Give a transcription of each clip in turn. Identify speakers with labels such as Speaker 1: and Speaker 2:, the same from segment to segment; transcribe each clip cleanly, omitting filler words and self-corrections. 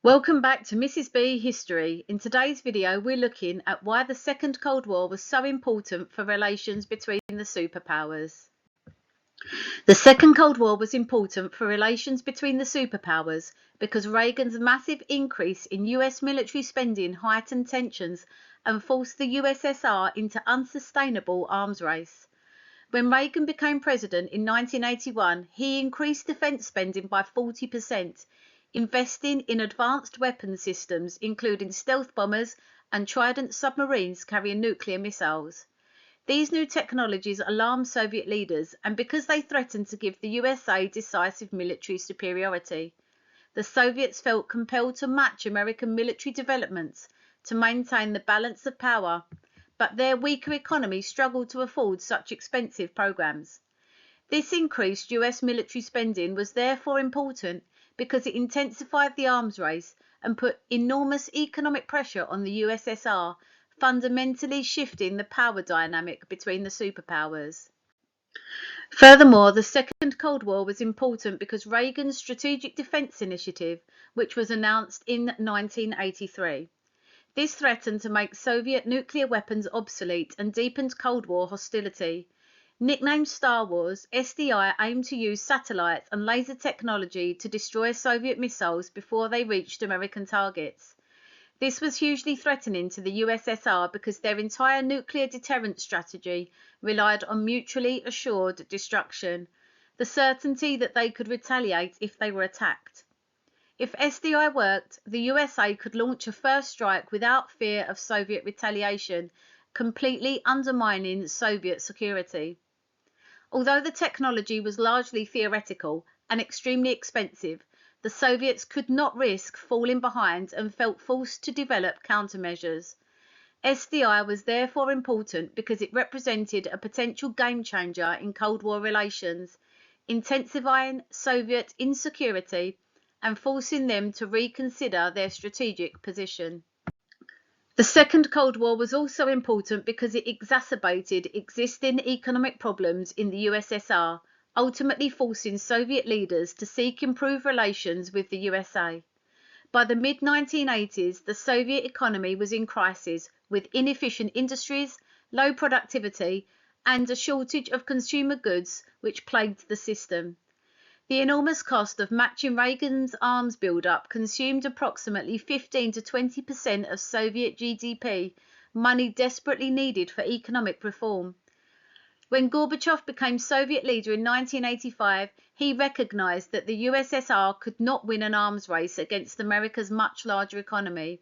Speaker 1: Welcome back to Mrs. B History. In today's video, we're looking at why the Second Cold War was so important for relations between the superpowers. The Second Cold War was important for relations between the superpowers because Reagan's massive increase in US military spending heightened tensions and forced the USSR into unsustainable arms race. When Reagan became president in 1981, he increased defense spending by 40%, investing in advanced weapon systems including stealth bombers and Trident submarines carrying nuclear missiles. These new technologies alarmed Soviet leaders, and because they threatened to give the USA decisive military superiority, the Soviets felt compelled to match American military developments to maintain the balance of power, but their weaker economy struggled to afford such expensive programs. This increased US military spending was therefore important because it intensified the arms race and put enormous economic pressure on the USSR, fundamentally shifting the power dynamic between the superpowers. Furthermore, the Second Cold War was important because Reagan's Strategic Defense Initiative, which was announced in 1983. This threatened to make Soviet nuclear weapons obsolete and deepened Cold War hostility. Nicknamed Star Wars, SDI aimed to use satellites and laser technology to destroy Soviet missiles before they reached American targets. This was hugely threatening to the USSR because their entire nuclear deterrent strategy relied on mutually assured destruction, the certainty that they could retaliate if they were attacked. If SDI worked, the USA could launch a first strike without fear of Soviet retaliation, completely undermining Soviet security. Although the technology was largely theoretical and extremely expensive, the Soviets could not risk falling behind and felt forced to develop countermeasures. SDI was therefore important because it represented a potential game changer in Cold War relations, intensifying Soviet insecurity and forcing them to reconsider their strategic position. The Second Cold War was also important because it exacerbated existing economic problems in the USSR, ultimately forcing Soviet leaders to seek improved relations with the USA. By the mid-1980s, the Soviet economy was in crisis, with inefficient industries, low productivity, and a shortage of consumer goods which plagued the system. The enormous cost of matching Reagan's arms build-up consumed approximately 15 to 20% of Soviet GDP, money desperately needed for economic reform. When Gorbachev became Soviet leader in 1985, he recognized that the USSR could not win an arms race against America's much larger economy.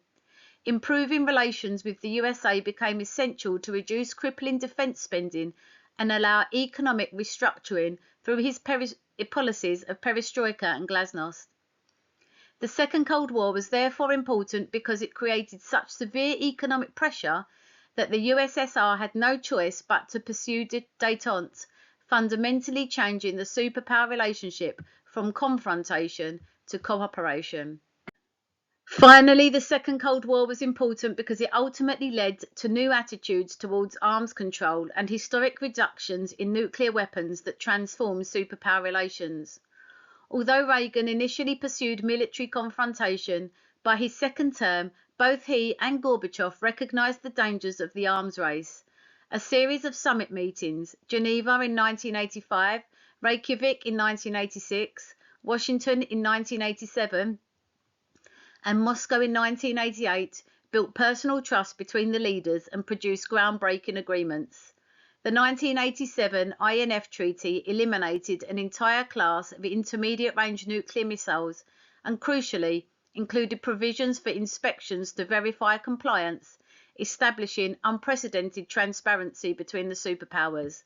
Speaker 1: Improving relations with the USA became essential to reduce crippling defense spending and allow economic restructuring through his policies of perestroika and glasnost. The Second Cold War was therefore important because it created such severe economic pressure that the USSR had no choice but to pursue détente, fundamentally changing the superpower relationship from confrontation to cooperation. Finally, the Second Cold War was important because it ultimately led to new attitudes towards arms control and historic reductions in nuclear weapons that transformed superpower relations. Although Reagan initially pursued military confrontation, by his second term, both he and Gorbachev recognized the dangers of the arms race. A series of summit meetings, Geneva in 1985, Reykjavik in 1986, Washington in 1987, and Moscow in 1988, built personal trust between the leaders and produced groundbreaking agreements. The 1987 INF Treaty eliminated an entire class of intermediate-range nuclear missiles and, crucially, included provisions for inspections to verify compliance, establishing unprecedented transparency between the superpowers.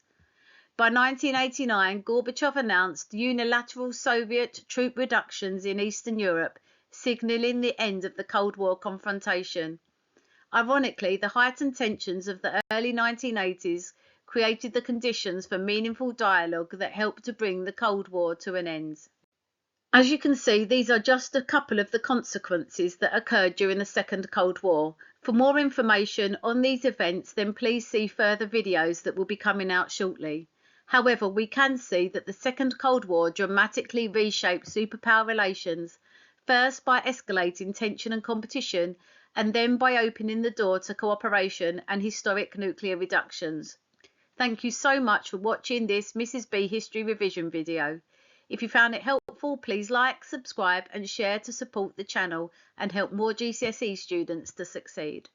Speaker 1: By 1989, Gorbachev announced unilateral Soviet troop reductions in Eastern Europe, signalling the end of the Cold War confrontation. Ironically, the heightened tensions of the early 1980s created the conditions for meaningful dialogue that helped to bring the Cold War to an end. As you can see, these are just a couple of the consequences that occurred during the Second Cold War. For more information on these events, then please see further videos that will be coming out shortly. However, we can see that the Second Cold War dramatically reshaped superpower relations, first by escalating tension and competition, and then by opening the door to cooperation and historic nuclear reductions. Thank you so much for watching this Mrs. B History Revision video. If you found it helpful, please like, subscribe and share to support the channel and help more GCSE students to succeed.